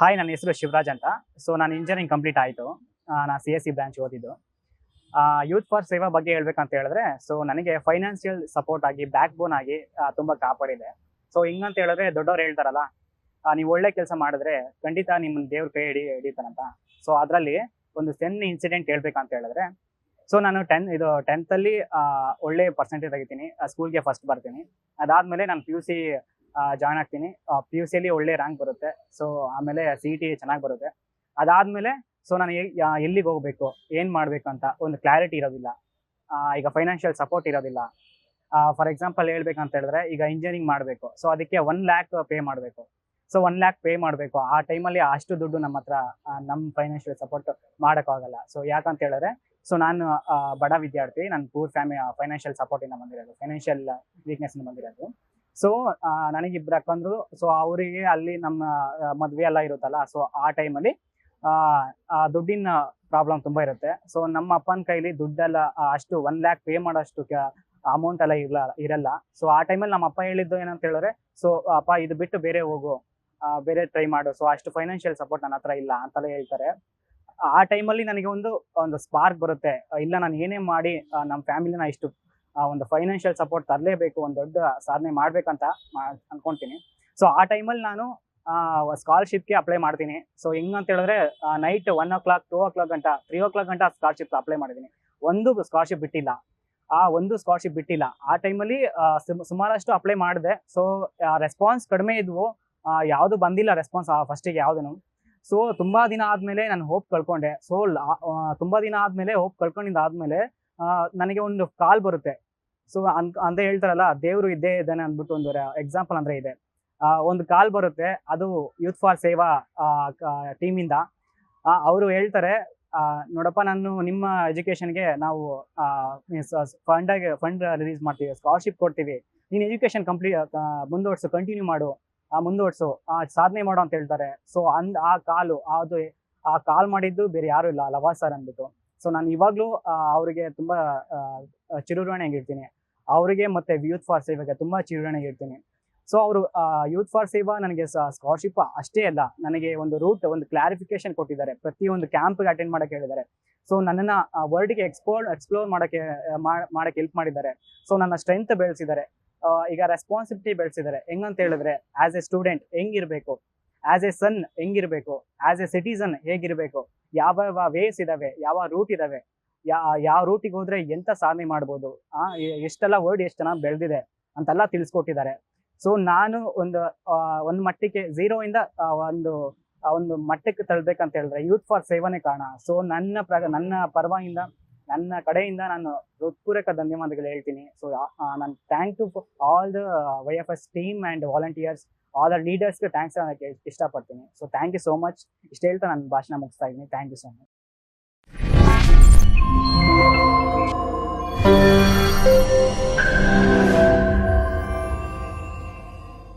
Hi, ನನ್ನ ಹೆಸರು ಶಿವರಾಜ್ ಅಂತ. ಸೊ ನಾನು ಇಂಜಿನಿಯರಿಂಗ್ ಕಂಪ್ಲೀಟ್ ಆಯಿತು. ನಾನು CSE ಬ್ರಾಂಚ್ ಓದಿದ್ದು. ಯೂತ್ ಫಾರ್ ಸೇವಾ ಬಗ್ಗೆ ಹೇಳ್ಬೇಕಂತ ಹೇಳಿದ್ರೆ, ಸೊ ನನಗೆ ಫೈನಾನ್ಷಿಯಲ್ ಸಪೋರ್ಟ್ ಆಗಿ, ಬ್ಯಾಕ್ ಬೋನ್ ಆಗಿ ತುಂಬ ಕಾಪಾಡಿದೆ. ಸೊ ಹಿಂಗಂತ ಹೇಳಿದ್ರೆ ದೊಡ್ಡವ್ರು ಹೇಳ್ತಾರಲ್ಲ, ನೀವು ಒಳ್ಳೆ ಕೆಲಸ ಮಾಡಿದ್ರೆ ಖಂಡಿತ ನಿಮ್ಮನ್ನ ದೇವ್ರ ಕೈ ಹಿಡಿತಾನಂತ. ಸೊ ಅದರಲ್ಲಿ ಒಂದು ಸಣ್ಣ ಇನ್ಸಿಡೆಂಟ್ ಹೇಳ್ಬೇಕಂತ ಹೇಳಿದ್ರೆ, ಸೊ ನಾನು 10th ಒಳ್ಳೆ ಪರ್ಸೆಂಟೇಜ್ ತೆಗಿತೀನಿ, ಸ್ಕೂಲ್ಗೆ ಫಸ್ಟ್ ಬರ್ತೀನಿ. ಅದಾದ್ಮೇಲೆ ನಾನು PUC ಜಾಯ್ನ್ ಆಗ್ತೀನಿ. PUCಯಲ್ಲಿ ಒಳ್ಳೆ ರ್ಯಾಂಕ್ ಬರುತ್ತೆ. ಸೊ ಆಮೇಲೆ CET ಚೆನ್ನಾಗಿ ಬರುತ್ತೆ. ಅದಾದ್ಮೇಲೆ ಸೊ ನಾನು ಎಲ್ಲಿಗೆ ಹೋಗ್ಬೇಕು, ಏನ್ ಮಾಡ್ಬೇಕು ಅಂತ ಒಂದು ಕ್ಲಾರಿಟಿ ಇರೋದಿಲ್ಲ. ಈಗ ಫೈನಾನ್ಷಿಯಲ್ ಸಪೋರ್ಟ್ ಇರೋದಿಲ್ಲ. ಫಾರ್ ಎಕ್ಸಾಂಪಲ್ ಹೇಳ್ಬೇಕಂತ ಹೇಳಿದ್ರೆ, ಈಗ ಇಂಜಿನಿಯರಿಂಗ್ ಮಾಡಬೇಕು, ಸೊ ಅದಕ್ಕೆ 1 lakh ಪೇ ಮಾಡಬೇಕು. ಸೊ 1 lakh ಪೇ ಮಾಡಬೇಕು. ಆ ಟೈಮಲ್ಲಿ ಅಷ್ಟು ದುಡ್ಡು ನಮ್ಮ ಹತ್ರ ನಮ್ಮ ಫೈನಾನ್ಷಿಯಲ್ ಸಪೋರ್ಟ್ ಮಾಡೋಕ್ಕಾಗಲ್ಲ. ಸೊ ಯಾಕಂತ ಹೇಳಿದ್ರೆ, ಸೊ ನಾನು ಬಡ ವಿದ್ಯಾರ್ಥಿ, ನಾನು ಪೂರ್ ಫೈನಾನ್ಷಿಯಲ್ ಸಪೋರ್ಟ್ ಇಂದ ಬಂದಿರೋದು, ಫೈನಾನ್ಷಿಯಲ್ ವೀಕ್ನೆಸ್ ಇಂದ ಬಂದಿರೋದು. ಸೊ ನನಗೆ ಇಬ್ರು ಅಕ್ಕಂದ್ರು. ಸೊ ಅವರಿಗೆ ಅಲ್ಲಿ ನಮ್ಮ ಮದ್ವೆ ಎಲ್ಲ ಇರುತ್ತಲ್ಲ, ಸೊ ಆ ಟೈಮಲ್ಲಿ ದುಡ್ಡಿನ ಪ್ರಾಬ್ಲಮ್ ತುಂಬಾ ಇರುತ್ತೆ. ಸೊ ನಮ್ಮ ಅಪ್ಪನ ಕೈಲಿ ದುಡ್ಡೆಲ್ಲ ಅಷ್ಟು 1 lakh ಪೇ ಮಾಡೋಷ್ಟು ಅಮೌಂಟ್ ಎಲ್ಲ ಇರಲ್ಲ. ಸೊ ಆ ಟೈಮಲ್ಲಿ ನಮ್ಮ ಅಪ್ಪ ಹೇಳಿದ್ದು ಏನಂತ ಹೇಳಿದ್ರೆ, ಸೊ ಅಪ್ಪ ಇದು ಬಿಟ್ಟು ಬೇರೆ ಹೋಗು, ಬೇರೆ ಟ್ರೈ ಮಾಡು. ಸೊ ಅಷ್ಟು ಫೈನಾನ್ಷಿಯಲ್ ಸಪೋರ್ಟ್ ನನ್ನ ಹತ್ರ ಇಲ್ಲ ಅಂತೆಲ್ಲ ಹೇಳ್ತಾರೆ. ಆ ಟೈಮಲ್ಲಿ ನನಗೆ ಒಂದು ಸ್ಪಾರ್ಕ್ ಬರುತ್ತೆ. ಇಲ್ಲ, ನಾನು ಏನೇ ಮಾಡಿ ನಮ್ಮ ಫ್ಯಾಮಿಲಿನ ಇಷ್ಟು ಒಂದು ಫೈನಾನ್ಷಿಯಲ್ ಸಪೋರ್ಟ್ ತರಲೇಬೇಕು, ಒಂದು ದೊಡ್ಡ ಸಾಧನೆ ಮಾಡ್ಬೇಕಂತ ಅನ್ಕೊಂತೀನಿ. ಸೊ ಆ ಟೈಮಲ್ಲಿ ನಾನು ಸ್ಕಾಲರ್ಶಿಪ್ಗೆ ಅಪ್ಲೈ ಮಾಡ್ತೀನಿ. ಸೊ ಹೆಂಗಂತ ಹೇಳಿದ್ರೆ, ನೈಟ್ 1 o'clock 2 o'clock ಗಂಟ 3 o'clock ಗಂಟ ಸ್ಕಾಲರ್ಶಿಪ್ ಅಪ್ಲೈ ಮಾಡಿದ್ದೀನಿ. ಒಂದು ಸ್ಕಾಲರ್ಶಿಪ್ ಬಿಟ್ಟಿಲ್ಲ. ಆ ಟೈಮಲ್ಲಿ ಸುಮಾರಷ್ಟು ಅಪ್ಲೈ ಮಾಡಿದೆ. ಸೊ ರೆಸ್ಪಾನ್ಸ್ ಕಡಿಮೆ ಇದ್ವು, ಯಾವುದು ಬಂದಿಲ್ಲ ರೆಸ್ಪಾನ್ಸ್ ಫಸ್ಟಿಗೆ ಯಾವುದೂ. ಸೊ ತುಂಬಾ ದಿನ ಆದ್ಮೇಲೆ ನಾನು ಹೋಪ್ ಕಳ್ಕೊಂಡೆ. ಸೊ ತುಂಬಾ ದಿನ ಆದ್ಮೇಲೆ ಹೋಪ್ ಕಳ್ಕೊಂಡಿದ್ದಾದ್ಮೇಲೆ ನನಗೆ ಒಂದು ಕಾಲ್ ಬರುತ್ತೆ. ಸೊ ಅಂತ ಹೇಳ್ತಾರಲ್ಲ, ದೇವ್ರು ಇದ್ದೇ ಇದ್ದಾನೆ ಅಂದ್ಬಿಟ್ಟು ಒಂದು ಎಕ್ಸಾಂಪಲ್ ಅಂದ್ರೆ ಇದೆ. ಒಂದು ಕಾಲ್ ಬರುತ್ತೆ, ಅದು ಯೂತ್ ಫಾರ್ ಸೇವಾ ಟೀಮಿಂದ. ಅವರು ಹೇಳ್ತಾರೆ, ನೋಡಪ್ಪ, ನಾನು ನಿಮ್ಮ ಎಜುಕೇಶನ್ಗೆ ನಾವು ಫಂಡ್ ರಿಲೀಸ್ ಮಾಡ್ತೀವಿ, ಸ್ಕಾಲರ್ಶಿಪ್ ಕೊಡ್ತೀವಿ, ನೀನು ಎಜುಕೇಶನ್ ಮುಂದುವರ್ಸು, ಕಂಟಿನ್ಯೂ ಮಾಡು, ಮುಂದುವರ್ಸು, ಸಾಧನೆ ಮಾಡು ಅಂತ ಹೇಳ್ತಾರೆ. ಸೊ ಆ ಕಾಲ್ ಮಾಡಿದ್ದು ಬೇರೆ ಯಾರು ಇಲ್ಲ, ಲವಾ ಸರ್ ಅಂದ್ಬಿಟ್ಟು. ಸೊ ನಾನು ಇವಾಗ್ಲೂ ಅವರಿಗೆ ತುಂಬಾ ಚಿರಋಣಿಯಾಗಿರ್ತೀನಿ. ಅವರಿಗೆ ಮತ್ತೆ ಯೂತ್ ಫಾರ್ ಸೇವೆಗೆ ತುಂಬಾ ಚಿರಋಣಿಯಾಗಿರ್ತೀನಿ. ಸೊ ಅವರು ಯೂತ್ ಫಾರ್ ಸೇವಾ ನನಗೆ ಸ್ಕಾಲರ್ಶಿಪ್ ಅಷ್ಟೇ ಅಲ್ಲ, ನನಗೆ ಒಂದು ಒಂದು ಕ್ಲಾರಿಫಿಕೇಶನ್ ಕೊಟ್ಟಿದ್ದಾರೆ. ಪ್ರತಿಯೊಂದು ಕ್ಯಾಂಪ್ಗೆ ಅಟೆಂಡ್ ಮಾಡಕ್ಕೆ ಹೇಳಿದ್ದಾರೆ. ಸೊ ನನ್ನನ್ನ ವರ್ಲ್ಡ್ಗೆ ಎಕ್ಸ್ಪ್ಲೋರ್ ಮಾಡಕ್ಕೆ ಹೆಲ್ಪ್ ಮಾಡಿದ್ದಾರೆ. ಸೊ ನನ್ನ ಸ್ಟ್ರೆಂತ್ ಬೆಳೆಸಿದ್ದಾರೆ. ಈಗ ರೆಸ್ಪಾನ್ಸಿಬಿಲಿಟಿ ಬೆಳೆಸಿದ್ದಾರೆ. ಹೆಂಗಂತ ಹೇಳಿದ್ರೆ, ಆಸ್ ಎ ಸ್ಟೂಡೆಂಟ್ ಹೆಂಗಿರ್ಬೇಕು, ಆಸ್ ಎ ಸನ್ ಹೆಂಗಿರ್ಬೇಕು, ಆಸ್ ಎ ಸಿಟಿಸನ್ ಹೇಗಿರ್ಬೇಕು, ಯಾವ ವೇಸ್ ಇದಾವೆ, ಯಾವ ರೂಟ್ ಇದಾವೆ, ಯಾವ ರೂಟಿಗೆ ಹೋದ್ರೆ ಎಂತ ಸಾಧನೆ ಮಾಡ್ಬೋದು, ಎಷ್ಟೆಲ್ಲ ವರ್ಡ್ ಎಷ್ಟು ಚೆನ್ನಾಗಿ ಬೆಳೆದಿದೆ ಅಂತೆಲ್ಲ ತಿಳಿಸ್ಕೊಟ್ಟಿದ್ದಾರೆ. ಸೊ ನಾನು ಒಂದು ಮಟ್ಟಕ್ಕೆ ಝೀರೋಯಿಂದ ಒಂದು ಮಟ್ಟಕ್ಕೆ ತಳ್ಬೇಕಂತ ಹೇಳಿದ್ರೆ ಯೂತ್ ಫಾರ್ ಸೇವನೆ ಕಾರಣ. ಸೊ ನನ್ನ ಪರವಾಗಿಂದ, ನನ್ನ ಕಡೆಯಿಂದ ನಾನು ಹೃತ್ಪೂರ್ವಕ ಧನ್ಯವಾದಗಳು ಹೇಳ್ತೀನಿ. ಸೊ ನಾನು thank to all the YFS team and volunteers, all the ಲೀಡರ್ಸ್ಗೆ ಥ್ಯಾಂಕ್ಸ್ ಅನ್ನೋಕ್ಕೆ ಇಷ್ಟಪಡ್ತೀನಿ. So thank you so much. ಇಷ್ಟು ಹೇಳ್ತಾ ನನ್ನ ಭಾಷಣ ಮುಗಿಸ್ತಾ ಇದ್ದೀನಿ. Thank you so much.